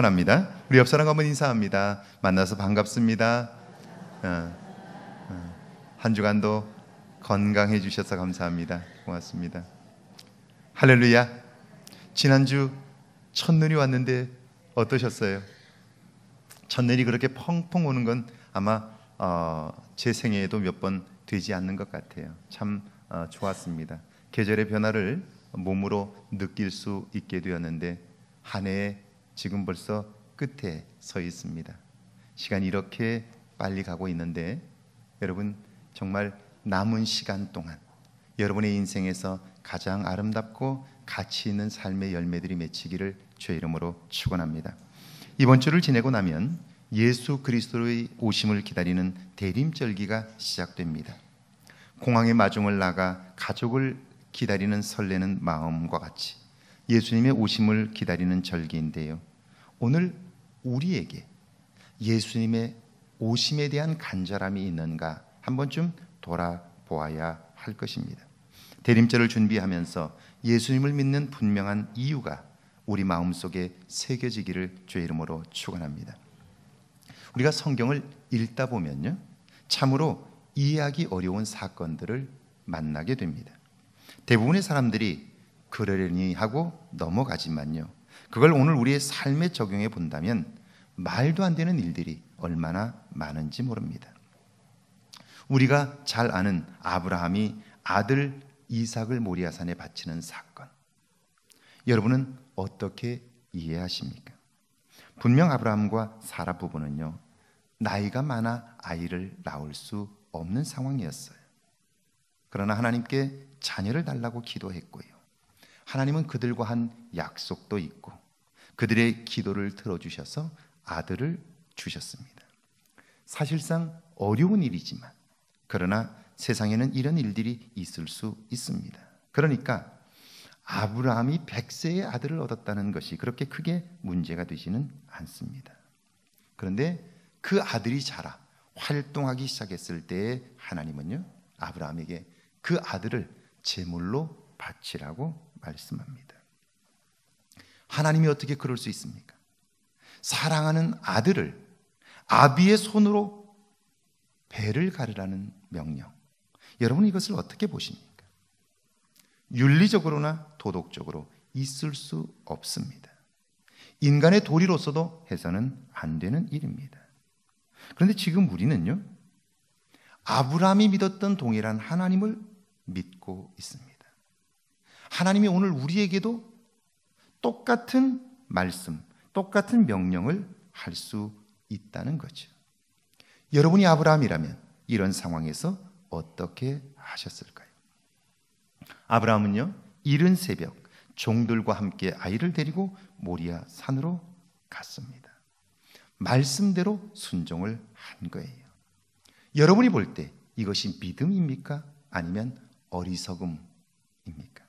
합니다. 우리 옆 사람 한번 인사합니다. 만나서 반갑습니다. 한 주간도 건강해 주셔서 감사합니다. 고맙습니다. 할렐루야. 지난주 첫눈이 왔는데 어떠셨어요? 첫눈이 그렇게 펑펑 오는 건 아마 제 생애에도 몇 번 되지 않는 것 같아요. 참 좋았습니다. 계절의 변화를 몸으로 느낄 수 있게 되었는데 한 해에 지금 벌써 끝에 서 있습니다. 시간이 이렇게 빨리 가고 있는데 여러분 정말 남은 시간 동안 여러분의 인생에서 가장 아름답고 가치 있는 삶의 열매들이 맺히기를 주의 이름으로 축원합니다. 이번 주를 지내고 나면 예수 그리스도의 오심을 기다리는 대림절기가 시작됩니다. 공항의 마중을 나가 가족을 기다리는 설레는 마음과 같이 예수님의 오심을 기다리는 절기인데요. 오늘 우리에게 예수님의 오심에 대한 간절함이 있는가 한 번쯤 돌아보아야 할 것입니다. 대림절을 준비하면서 예수님을 믿는 분명한 이유가 우리 마음속에 새겨지기를 주의 이름으로 축원합니다. 우리가 성경을 읽다 보면요, 참으로 이해하기 어려운 사건들을 만나게 됩니다. 대부분의 사람들이 그러려니 하고 넘어가지만요, 그걸 오늘 우리의 삶에 적용해 본다면 말도 안 되는 일들이 얼마나 많은지 모릅니다. 우리가 잘 아는 아브라함이 아들 이삭을 모리아산에 바치는 사건, 여러분은 어떻게 이해하십니까? 분명 아브라함과 사라 부부는요, 나이가 많아 아이를 낳을 수 없는 상황이었어요. 그러나 하나님께 자녀를 달라고 기도했고요, 하나님은 그들과 한 약속도 있고 그들의 기도를 들어주셔서 아들을 주셨습니다. 사실상 어려운 일이지만 그러나 세상에는 이런 일들이 있을 수 있습니다. 그러니까 아브라함이 100세의 아들을 얻었다는 것이 그렇게 크게 문제가 되지는 않습니다. 그런데 그 아들이 자라 활동하기 시작했을 때에 하나님은요, 아브라함에게 그 아들을 제물로 바치라고 말씀합니다. 하나님이 어떻게 그럴 수 있습니까? 사랑하는 아들을 아비의 손으로 배를 가르라는 명령, 여러분 이것을 어떻게 보십니까? 윤리적으로나 도덕적으로 있을 수 없습니다. 인간의 도리로서도 해서는 안 되는 일입니다. 그런데 지금 우리는요, 아브라함이 믿었던 동일한 하나님을 믿고 있습니다. 하나님이 오늘 우리에게도 똑같은 말씀, 똑같은 명령을 할 수 있다는 거죠. 여러분이 아브라함이라면 이런 상황에서 어떻게 하셨을까요? 아브라함은요, 이른 새벽 종들과 함께 아이를 데리고 모리아 산으로 갔습니다. 말씀대로 순종을 한 거예요. 여러분이 볼 때 이것이 믿음입니까? 아니면 어리석음입니까?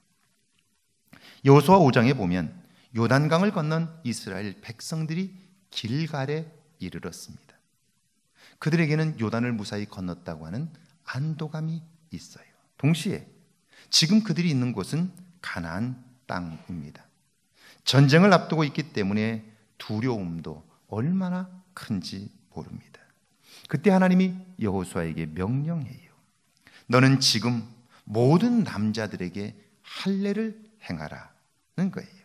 여호수아 5장에 보면 요단강을 건넌 이스라엘 백성들이 길갈에 이르렀습니다. 그들에게는 요단을 무사히 건넜다고 하는 안도감이 있어요. 동시에 지금 그들이 있는 곳은 가나안 땅입니다. 전쟁을 앞두고 있기 때문에 두려움도 얼마나 큰지 모릅니다. 그때 하나님이 여호수아에게 명령해요. 너는 지금 모든 남자들에게 할례를 행하라는 거예요.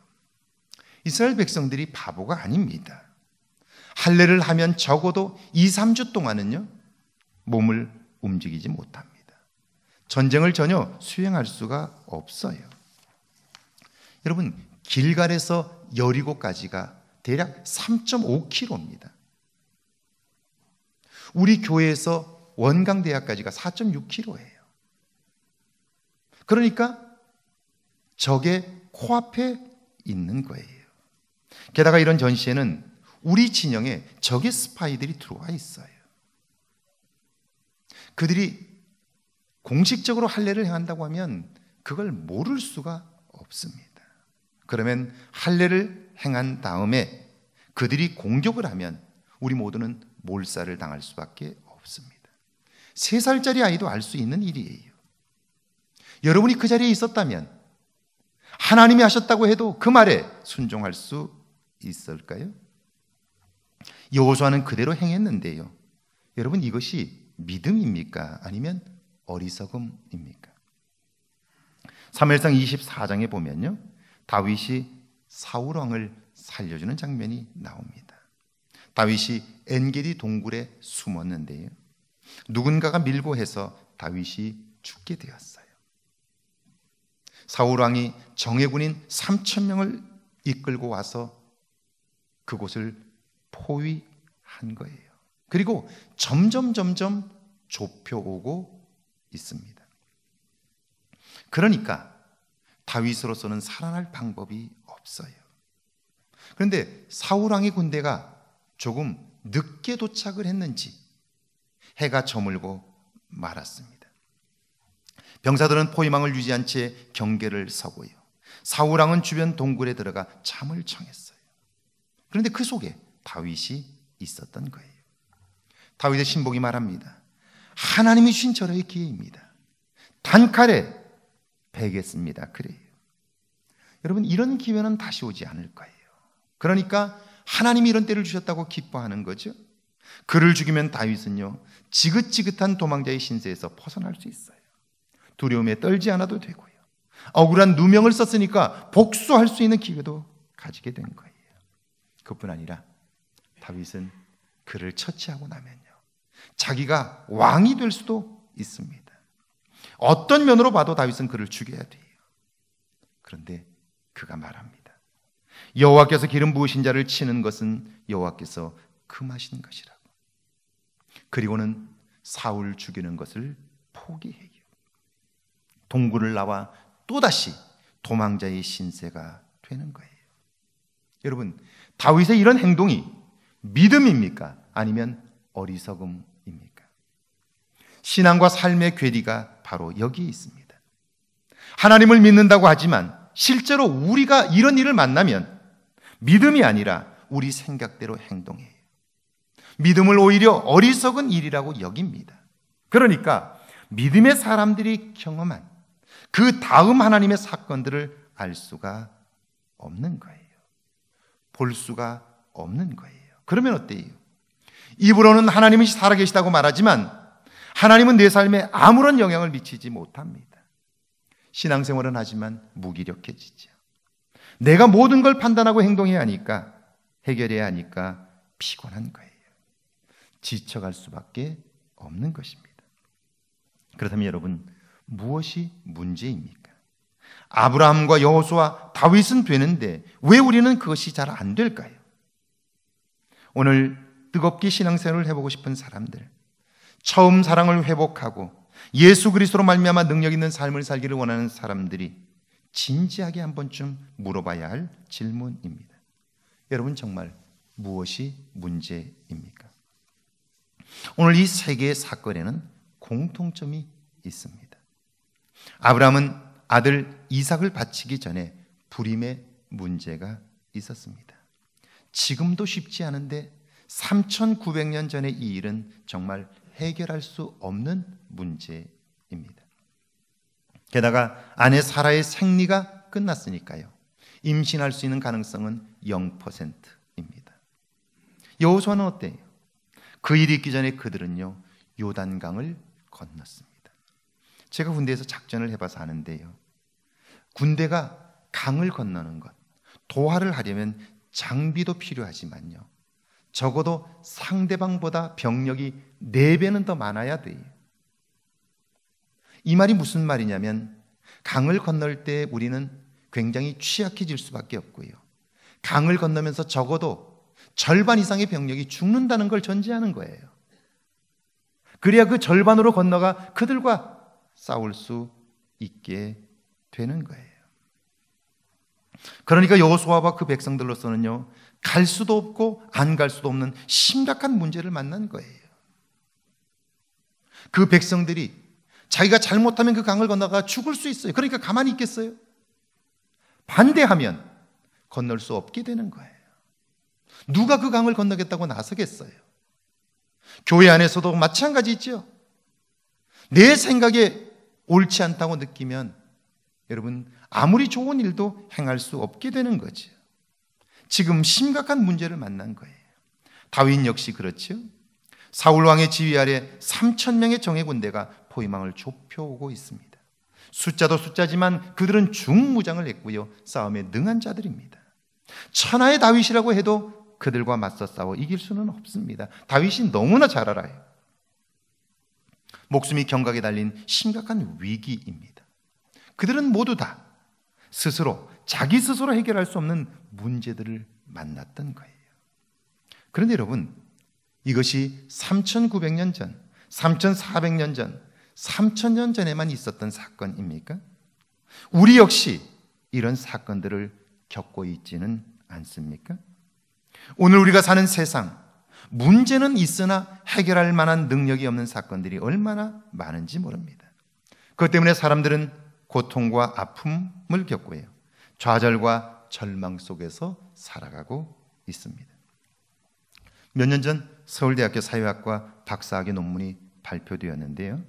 이스라엘 백성들이 바보가 아닙니다. 할례를 하면 적어도 2, 3주 동안은요, 몸을 움직이지 못합니다. 전쟁을 전혀 수행할 수가 없어요. 여러분, 길갈에서 여리고까지가 대략 3.5km입니다. 우리 교회에서 원광대학까지가 4.6km예요. 그러니까 적의 코앞에 있는 거예요. 게다가 이런 전시에는 우리 진영에 적의 스파이들이 들어와 있어요. 그들이 공식적으로 할례를 행한다고 하면 그걸 모를 수가 없습니다. 그러면 할례를 행한 다음에 그들이 공격을 하면 우리 모두는 몰살을 당할 수밖에 없습니다. 3살짜리 아이도 알 수 있는 일이에요. 여러분이 그 자리에 있었다면 하나님이 하셨다고 해도 그 말에 순종할 수 있을까요? 여호수아는 그대로 행했는데요. 여러분, 이것이 믿음입니까? 아니면 어리석음입니까? 사무엘상 24장에 보면요, 다윗이 사울 왕을 살려주는 장면이 나옵니다. 다윗이 엔게디 동굴에 숨었는데요, 누군가가 밀고 해서 다윗이 죽게 되었어요. 사울 왕이 정예군인 3,000명을 이끌고 와서 그곳을 포위한 거예요. 그리고 점점 좁혀오고 있습니다. 그러니까 다윗으로서는 살아날 방법이 없어요. 그런데 사울 왕의 군대가 조금 늦게 도착을 했는지 해가 저물고 말았습니다. 병사들은 포위망을 유지한 채 경계를 서고요, 사울 왕은 주변 동굴에 들어가 잠을 청했어요. 그런데 그 속에 다윗이 있었던 거예요. 다윗의 신복이 말합니다. 하나님이 주신 절호의 기회입니다. 단칼에 베겠습니다. 그래요. 여러분, 이런 기회는 다시 오지 않을 거예요. 그러니까 하나님이 이런 때를 주셨다고 기뻐하는 거죠. 그를 죽이면 다윗은요, 지긋지긋한 도망자의 신세에서 벗어날 수 있어요. 두려움에 떨지 않아도 되고요, 억울한 누명을 썼으니까 복수할 수 있는 기회도 가지게 된 거예요. 그뿐 아니라 다윗은 그를 처치하고 나면요, 자기가 왕이 될 수도 있습니다. 어떤 면으로 봐도 다윗은 그를 죽여야 돼요. 그런데 그가 말합니다. 여호와께서 기름 부으신 자를 치는 것은 여호와께서 금하신 것이라고. 그리고는 사울 죽이는 것을 포기해요. 동굴을 나와 또다시 도망자의 신세가 되는 거예요. 여러분, 다윗의 이런 행동이 믿음입니까? 아니면 어리석음입니까? 신앙과 삶의 괴리가 바로 여기에 있습니다. 하나님을 믿는다고 하지만 실제로 우리가 이런 일을 만나면 믿음이 아니라 우리 생각대로 행동해요. 믿음을 오히려 어리석은 일이라고 여깁니다. 그러니까 믿음의 사람들이 경험한 그 다음 하나님의 사건들을 알 수가 없는 거예요. 볼 수가 없는 거예요. 그러면 어때요? 입으로는 하나님이 살아계시다고 말하지만 하나님은 내 삶에 아무런 영향을 미치지 못합니다. 신앙생활은 하지만 무기력해지죠. 내가 모든 걸 판단하고 행동해야 하니까, 해결해야 하니까 피곤한 거예요. 지쳐갈 수밖에 없는 것입니다. 그렇다면 여러분, 무엇이 문제입니까? 아브라함과 여호수아, 다윗은 되는데 왜 우리는 그것이 잘 안 될까요? 오늘 뜨겁게 신앙생활을 해보고 싶은 사람들, 처음 사랑을 회복하고 예수 그리스도로 말미암아 능력 있는 삶을 살기를 원하는 사람들이 진지하게 한 번쯤 물어봐야 할 질문입니다. 여러분, 정말 무엇이 문제입니까? 오늘 이 세 개의 사건에는 공통점이 있습니다. 아브라함은 아들 이삭을 바치기 전에 불임의 문제가 있었습니다. 지금도 쉽지 않은데 3,900년 전의 이 일은 정말 해결할 수 없는 문제입니다. 게다가 아내 사라의 생리가 끝났으니까요, 임신할 수 있는 가능성은 0%입니다. 여호수아는 어때요? 그 일이 있기 전에 그들은요, 요단강을 건넜습니다. 제가 군대에서 작전을 해봐서 아는데요, 군대가 강을 건너는 것, 도하를 하려면 장비도 필요하지만요, 적어도 상대방보다 병력이 4배는 더 많아야 돼요. 이 말이 무슨 말이냐면, 강을 건널 때 우리는 굉장히 취약해질 수밖에 없고요, 강을 건너면서 적어도 절반 이상의 병력이 죽는다는 걸 전제하는 거예요. 그래야 그 절반으로 건너가 그들과 싸울 수 있게 되는 거예요. 그러니까 여호수아와 그 백성들로서는요, 갈 수도 없고 안 갈 수도 없는 심각한 문제를 만난 거예요. 그 백성들이 자기가 잘못하면 그 강을 건너가 죽을 수 있어요. 그러니까 가만히 있겠어요? 반대하면 건널 수 없게 되는 거예요. 누가 그 강을 건너겠다고 나서겠어요? 교회 안에서도 마찬가지죠. 내 생각에 옳지 않다고 느끼면 여러분, 아무리 좋은 일도 행할 수 없게 되는 거죠. 지금 심각한 문제를 만난 거예요. 다윗 역시 그렇죠. 사울 왕의 지휘 아래 3,000명의 정예 군대가 포위망을 좁혀오고 있습니다. 숫자도 숫자지만 그들은 중무장을 했고요, 싸움에 능한 자들입니다. 천하의 다윗이라고 해도 그들과 맞서 싸워 이길 수는 없습니다. 다윗이 너무나 잘 알아요. 목숨이 경각에 달린 심각한 위기입니다. 그들은 모두 다 자기 스스로 해결할 수 없는 문제들을 만났던 거예요. 그런데 여러분, 이것이 3,900년 전, 3,400년 전, 3,000년 전에만 있었던 사건입니까? 우리 역시 이런 사건들을 겪고 있지는 않습니까? 오늘 우리가 사는 세상, 문제는 있으나 해결할 만한 능력이 없는 사건들이 얼마나 많은지 모릅니다. 그것 때문에 사람들은 고통과 아픔을 겪고요, 좌절과 절망 속에서 살아가고 있습니다. 몇 년 전 서울대학교 사회학과 박사학위 논문이 발표되었는데요,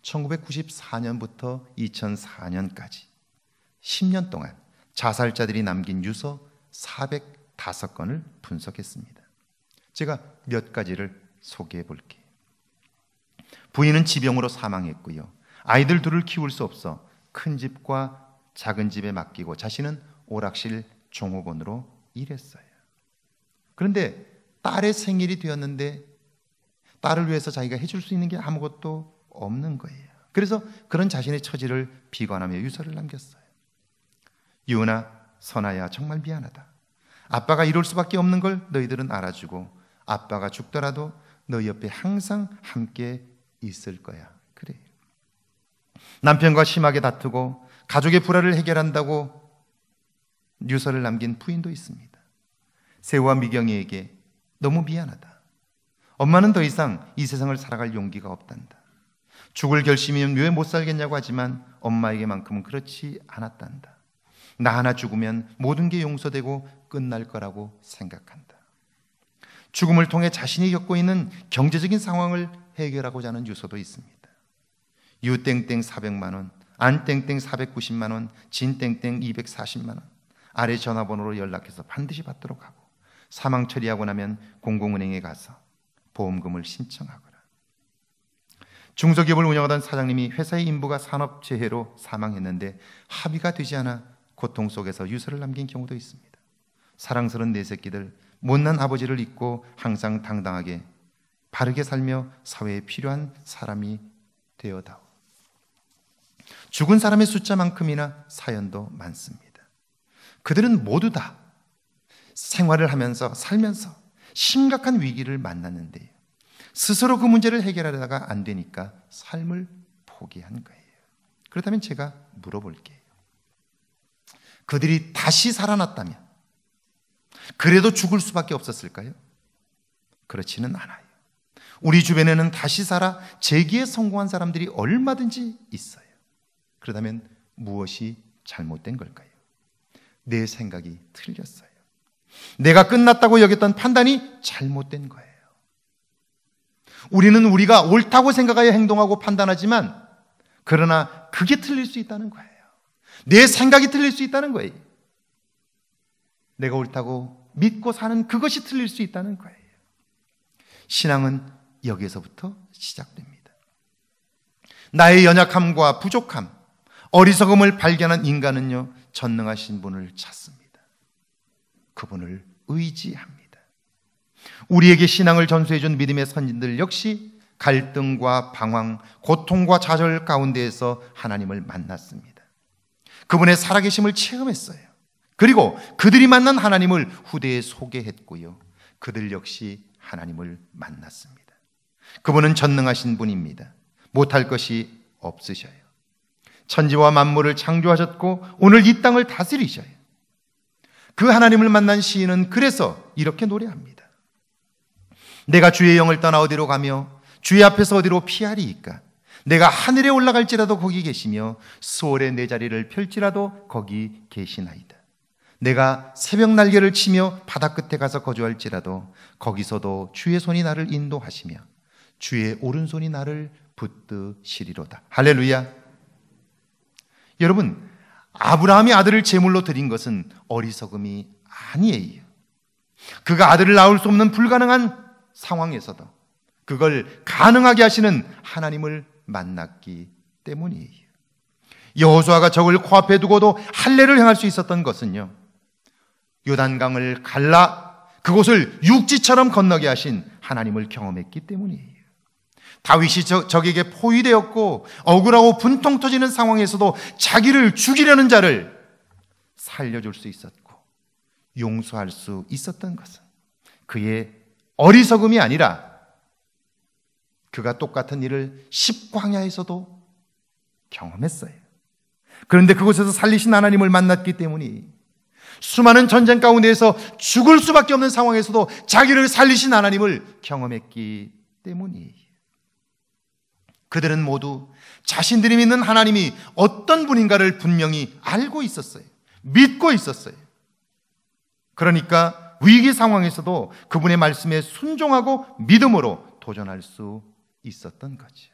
1994년부터 2004년까지 10년 동안 자살자들이 남긴 유서 405건을 분석했습니다. 제가 몇 가지를 소개해 볼게요. 부인은 지병으로 사망했고요, 아이들 둘을 키울 수 없어 큰 집과 작은 집에 맡기고 자신은 오락실 종업원으로 일했어요. 그런데 딸의 생일이 되었는데 딸을 위해서 자기가 해줄 수 있는 게 아무것도 없는 거예요. 그래서 그런 자신의 처지를 비관하며 유서를 남겼어요. 유은아, 선아야, 정말 미안하다. 아빠가 이럴 수밖에 없는 걸 너희들은 알아주고 아빠가 죽더라도 너희 옆에 항상 함께 있을 거야. 그래. 남편과 심하게 다투고 가족의 불화를 해결한다고 유서를 남긴 부인도 있습니다. 세우와 미경이에게 너무 미안하다. 엄마는 더 이상 이 세상을 살아갈 용기가 없단다. 죽을 결심이면 왜 못 살겠냐고 하지만 엄마에게만큼은 그렇지 않았단다. 나 하나 죽으면 모든 게 용서되고 끝날 거라고 생각한다. 죽음을 통해 자신이 겪고 있는 경제적인 상황을 해결하고자 하는 유서도 있습니다. 유땡땡 400만 원, 안땡땡 490만 원, 진땡땡 240만 원. 아래 전화번호로 연락해서 반드시 받도록 하고, 사망 처리하고 나면 공공은행에 가서 보험금을 신청하거라. 중소기업을 운영하던 사장님이 회사의 인부가 산업재해로 사망했는데 합의가 되지 않아 고통 속에서 유서를 남긴 경우도 있습니다. 사랑스러운 내 새끼들, 못난 아버지를 잊고 항상 당당하게 바르게 살며 사회에 필요한 사람이 되어다오. 죽은 사람의 숫자만큼이나 사연도 많습니다. 그들은 모두 다 생활을 하면서 살면서 심각한 위기를 만났는데 스스로 그 문제를 해결하려다가 안 되니까 삶을 포기한 거예요. 그렇다면 제가 물어볼게요. 그들이 다시 살아났다면 그래도 죽을 수밖에 없었을까요? 그렇지는 않아요. 우리 주변에는 다시 살아 재기에 성공한 사람들이 얼마든지 있어요. 그렇다면 무엇이 잘못된 걸까요? 내 생각이 틀렸어요. 내가 끝났다고 여겼던 판단이 잘못된 거예요. 우리는 우리가 옳다고 생각하여 행동하고 판단하지만 그러나 그게 틀릴 수 있다는 거예요. 내 생각이 틀릴 수 있다는 거예요. 내가 옳다고 믿고 사는 그것이 틀릴 수 있다는 거예요. 신앙은 여기에서부터 시작됩니다. 나의 연약함과 부족함, 어리석음을 발견한 인간은요, 전능하신 분을 찾습니다. 그분을 의지합니다. 우리에게 신앙을 전수해준 믿음의 선진들 역시 갈등과 방황, 고통과 좌절 가운데에서 하나님을 만났습니다. 그분의 살아계심을 체험했어요. 그리고 그들이 만난 하나님을 후대에 소개했고요, 그들 역시 하나님을 만났습니다. 그분은 전능하신 분입니다. 못할 것이 없으셔요. 천지와 만물을 창조하셨고 오늘 이 땅을 다스리셔요. 그 하나님을 만난 시인은 그래서 이렇게 노래합니다. 내가 주의 영을 떠나 어디로 가며 주의 앞에서 어디로 피하리이까? 내가 하늘에 올라갈지라도 거기 계시며 수월에 내 자리를 펼지라도 거기 계시나이다. 내가 새벽 날개를 치며 바다 끝에 가서 거주할지라도 거기서도 주의 손이 나를 인도하시며 주의 오른손이 나를 붙드시리로다. 할렐루야. 여러분, 아브라함이 아들을 제물로 드린 것은 어리석음이 아니에요. 그가 아들을 낳을 수 없는 불가능한 상황에서도 그걸 가능하게 하시는 하나님을 만났기 때문이에요. 여호수아가 적을 코앞에 두고도 할례를 행할 수 있었던 것은요, 요단강을 갈라 그곳을 육지처럼 건너게 하신 하나님을 경험했기 때문이에요. 다윗이 적에게 포위되었고 억울하고 분통 터지는 상황에서도 자기를 죽이려는 자를 살려줄 수 있었고 용서할 수 있었던 것은 그의 어리석음이 아니라 그가 똑같은 일을 십광야에서도 경험했어요. 그런데 그곳에서 살리신 하나님을 만났기 때문이 수많은 전쟁 가운데에서 죽을 수밖에 없는 상황에서도 자기를 살리신 하나님을 경험했기 때문이에요. 그들은 모두 자신들이 믿는 하나님이 어떤 분인가를 분명히 알고 있었어요. 믿고 있었어요. 그러니까 위기 상황에서도 그분의 말씀에 순종하고 믿음으로 도전할 수 있었던 거죠.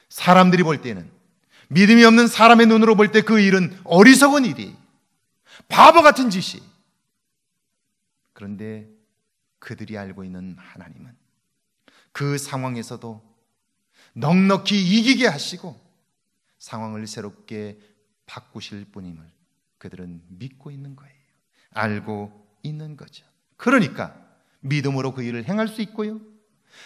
사람들이 볼 때는, 믿음이 없는 사람의 눈으로 볼 때 그 일은 어리석은 일이, 바보 같은 짓이. 그런데 그들이 알고 있는 하나님은 그 상황에서도 넉넉히 이기게 하시고 상황을 새롭게 바꾸실 분임을 그들은 믿고 있는 거예요. 알고 있는 거죠. 그러니까 믿음으로 그 일을 행할 수 있고요,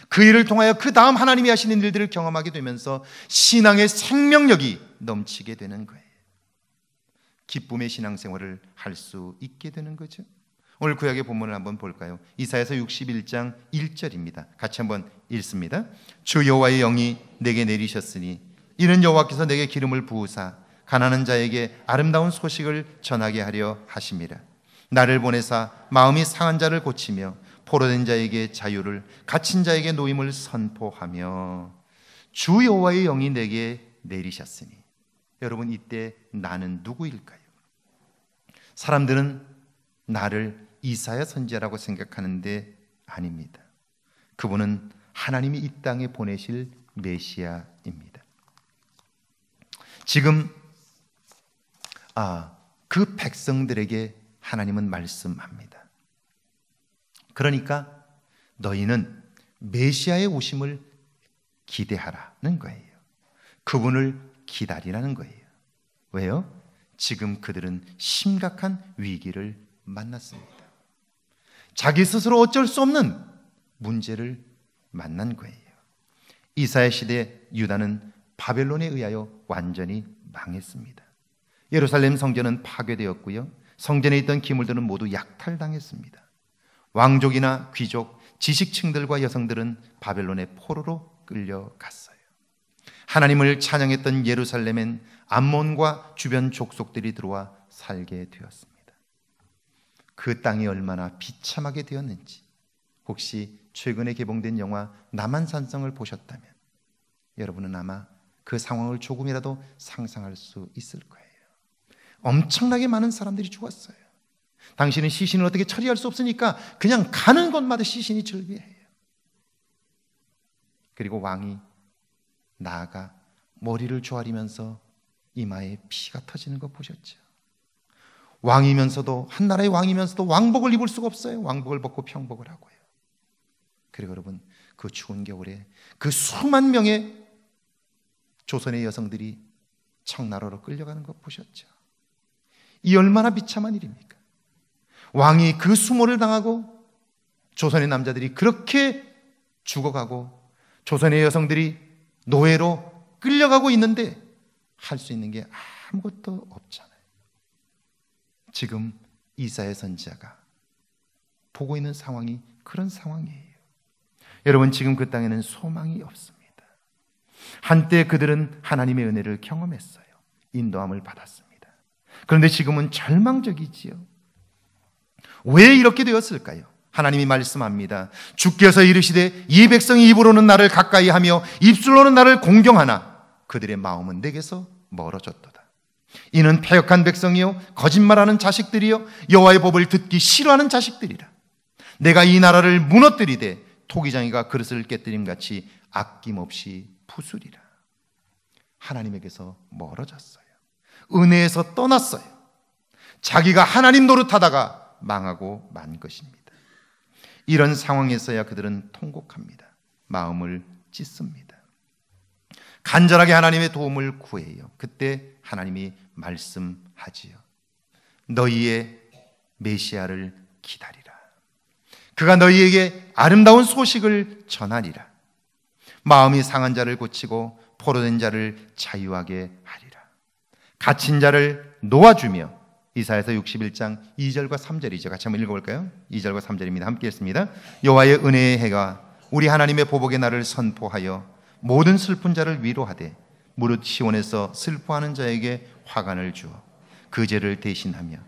그 일을 통하여 그 다음 하나님이 하시는 일들을 경험하게 되면서 신앙의 생명력이 넘치게 되는 거예요. 기쁨의 신앙생활을 할 수 있게 되는 거죠. 오늘 구약의 본문을 한번 볼까요? 이사야서 61장 1절입니다. 같이 한번 읽습니다. 주 여호와의 영이 내게 내리셨으니 이는 여호와께서 내게 기름을 부으사 가난한 자에게 아름다운 소식을 전하게 하려 하심이라. 나를 보내사 마음이 상한 자를 고치며 포로된 자에게 자유를, 갇힌 자에게 노임을 선포하며. 주 여호와의 영이 내게 내리셨으니. 여러분, 이때 나는 누구일까요? 사람들은 나를 이사야 선지자라고 생각하는데 아닙니다. 그분은 하나님이 이 땅에 보내실 메시아입니다. 지금 그 백성들에게 하나님은 말씀합니다. 그러니까 너희는 메시아의 오심을 기대하라는 거예요. 그분을 기다리라는 거예요. 왜요? 지금 그들은 심각한 위기를 만났습니다. 자기 스스로 어쩔 수 없는 문제를 만난 거예요. 이사야 시대 유다는 바벨론에 의하여 완전히 망했습니다. 예루살렘 성전은 파괴되었고요, 성전에 있던 기물들은 모두 약탈당했습니다. 왕족이나 귀족, 지식층들과 여성들은 바벨론의 포로로 끌려갔어요. 하나님을 찬양했던 예루살렘엔 암몬과 주변 족속들이 들어와 살게 되었습니다. 그 땅이 얼마나 비참하게 되었는지 혹시 최근에 개봉된 영화 남한산성을 보셨다면 여러분은 아마 그 상황을 조금이라도 상상할 수 있을 거예요. 엄청나게 많은 사람들이 죽었어요. 당신은 시신을 어떻게 처리할 수 없으니까 그냥 가는 곳마다 시신이 즐비해요. 그리고 왕이 나아가 머리를 조아리면서 이마에 피가 터지는 거 보셨죠? 왕이면서도, 한 나라의 왕이면서도 왕복을 입을 수가 없어요. 왕복을 벗고 평복을 하고요. 그리고 여러분, 그 추운 겨울에 그 수만 명의 조선의 여성들이 청나라로 끌려가는 거 보셨죠? 이 얼마나 비참한 일입니까? 왕이 그 수모를 당하고 조선의 남자들이 그렇게 죽어가고 조선의 여성들이 노예로 끌려가고 있는데 할 수 있는 게 아무것도 없잖아요. 지금 이사야 선지자가 보고 있는 상황이 그런 상황이에요. 여러분, 지금 그 땅에는 소망이 없습니다. 한때 그들은 하나님의 은혜를 경험했어요. 인도함을 받았습니다. 그런데 지금은 절망적이지요. 왜 이렇게 되었을까요? 하나님이 말씀합니다. 주께서 이르시되 이 백성이 입으로는 나를 가까이 하며 입술로는 나를 공경하나 그들의 마음은 내게서 멀어졌도다. 이는 패역한 백성이요 거짓말하는 자식들이요 여호와의 법을 듣기 싫어하는 자식들이라. 내가 이 나라를 무너뜨리되 토기장이가 그릇을 깨뜨림같이 아낌없이 부수리라. 하나님에게서 멀어졌어요. 은혜에서 떠났어요. 자기가 하나님 노릇하다가 망하고 만 것입니다. 이런 상황에서야 그들은 통곡합니다. 마음을 찢습니다. 간절하게 하나님의 도움을 구해요. 그때 하나님이 말씀하지요. 너희의 메시아를 기다리라. 그가 너희에게 아름다운 소식을 전하리라. 마음이 상한 자를 고치고 포로된 자를 자유하게 하리라. 갇힌 자를 놓아주며, 이사야서 61장 2절과 3절이죠. 같이 한번 읽어볼까요? 2절과 3절입니다. 함께 읽습니다. 여호와의 은혜의 해가 우리 하나님의 보복의 날을 선포하여 모든 슬픈 자를 위로하되 무릇 시온에서 슬퍼하는 자에게 화관을 주어 그 죄를 대신하며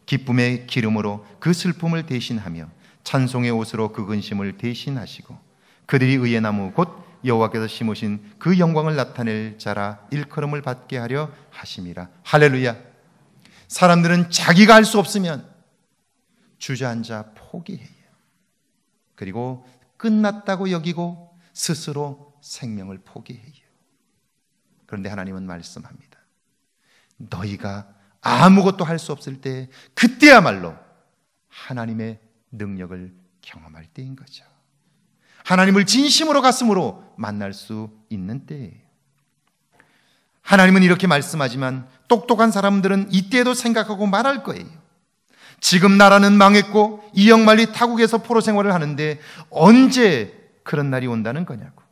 기쁨의 기름으로 그 슬픔을 대신하며 찬송의 옷으로 그 근심을 대신하시고 그들이 의의 나무 곧 여호와께서 심으신 그 영광을 나타낼 자라 일컬음을 받게 하려 하심이라. 할렐루야. 사람들은 자기가 할 수 없으면 주저앉아 포기해요. 그리고 끝났다고 여기고 스스로 생명을 포기해요. 그런데 하나님은 말씀합니다. 너희가 아무것도 할 수 없을 때, 그때야말로 하나님의 능력을 경험할 때인 거죠. 하나님을 진심으로 가슴으로 만날 수 있는 때예요. 하나님은 이렇게 말씀하지만 똑똑한 사람들은 이때에도 생각하고 말할 거예요. 지금 나라는 망했고 이역만리 타국에서 포로 생활을 하는데 언제 그런 날이 온다는 거냐고,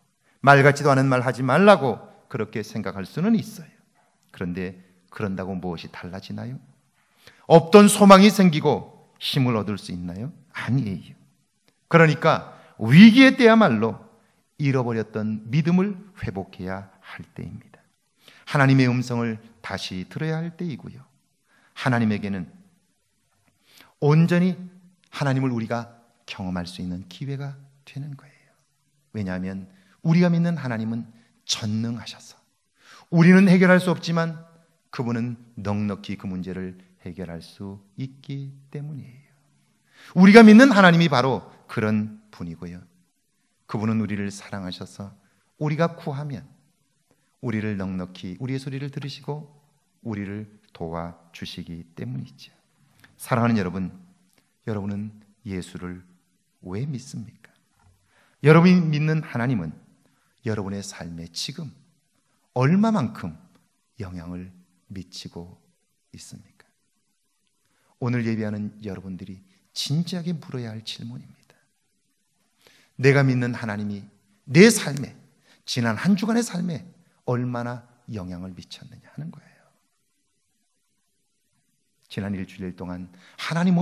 말 같지도 않은 말 하지 말라고 그렇게 생각할 수는 있어요. 그런데 그런다고 무엇이 달라지나요? 없던 소망이 생기고 힘을 얻을 수 있나요? 아니에요. 그러니까 위기의 때야말로 잃어버렸던 믿음을 회복해야 할 때입니다. 하나님의 음성을 다시 들어야 할 때이고요. 하나님에게는 온전히 하나님을 우리가 경험할 수 있는 기회가 되는 거예요. 왜냐하면 우리가 믿는 하나님은 전능하셔서 우리는 해결할 수 없지만 그분은 넉넉히 그 문제를 해결할 수 있기 때문이에요. 우리가 믿는 하나님이 바로 그런 분이고요. 그분은 우리를 사랑하셔서 우리가 구하면 우리를 넉넉히 우리의 소리를 들으시고 우리를 도와주시기 때문이죠. 사랑하는 여러분, 여러분은 예수를 왜 믿습니까? 여러분이 믿는 하나님은 여러분의 삶에 지금 얼마만큼 영향을 미치고 있습니까? 오늘 예배하는 여러분들이 진지하게 물어야 할 질문입니다. 내가 믿는 하나님이 내 삶에, 지난 한 주간의 삶에 얼마나 영향을 미쳤느냐 하는 거예요. 지난 일주일 동안 하나님이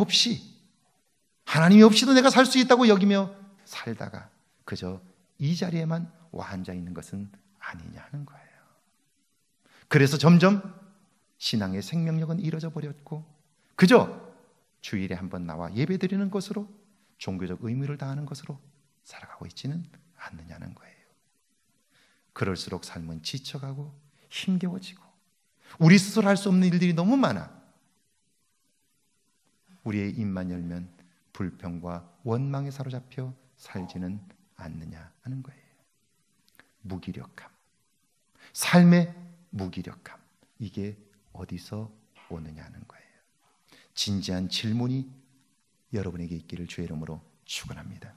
없이도 내가 살 수 있다고 여기며 살다가 그저 이 자리에만 와 앉아 있는 것은 아니냐 하는 거예요. 그래서 점점 신앙의 생명력은 잃어져 버렸고 그저 주일에 한번 나와 예배드리는 것으로 종교적 의무를 다하는 것으로 살아가고 있지는 않느냐는 거예요. 그럴수록 삶은 지쳐가고 힘겨워지고 우리 스스로 할 수 없는 일들이 너무 많아. 우리의 입만 열면 불평과 원망에 사로잡혀 살지는 않느냐 하는 거예요. 무기력함, 삶의 무기력함, 이게 어디서 오느냐 하는 거예요. 진지한 질문이 여러분에게 있기를 주의 이름으로 축원합니다.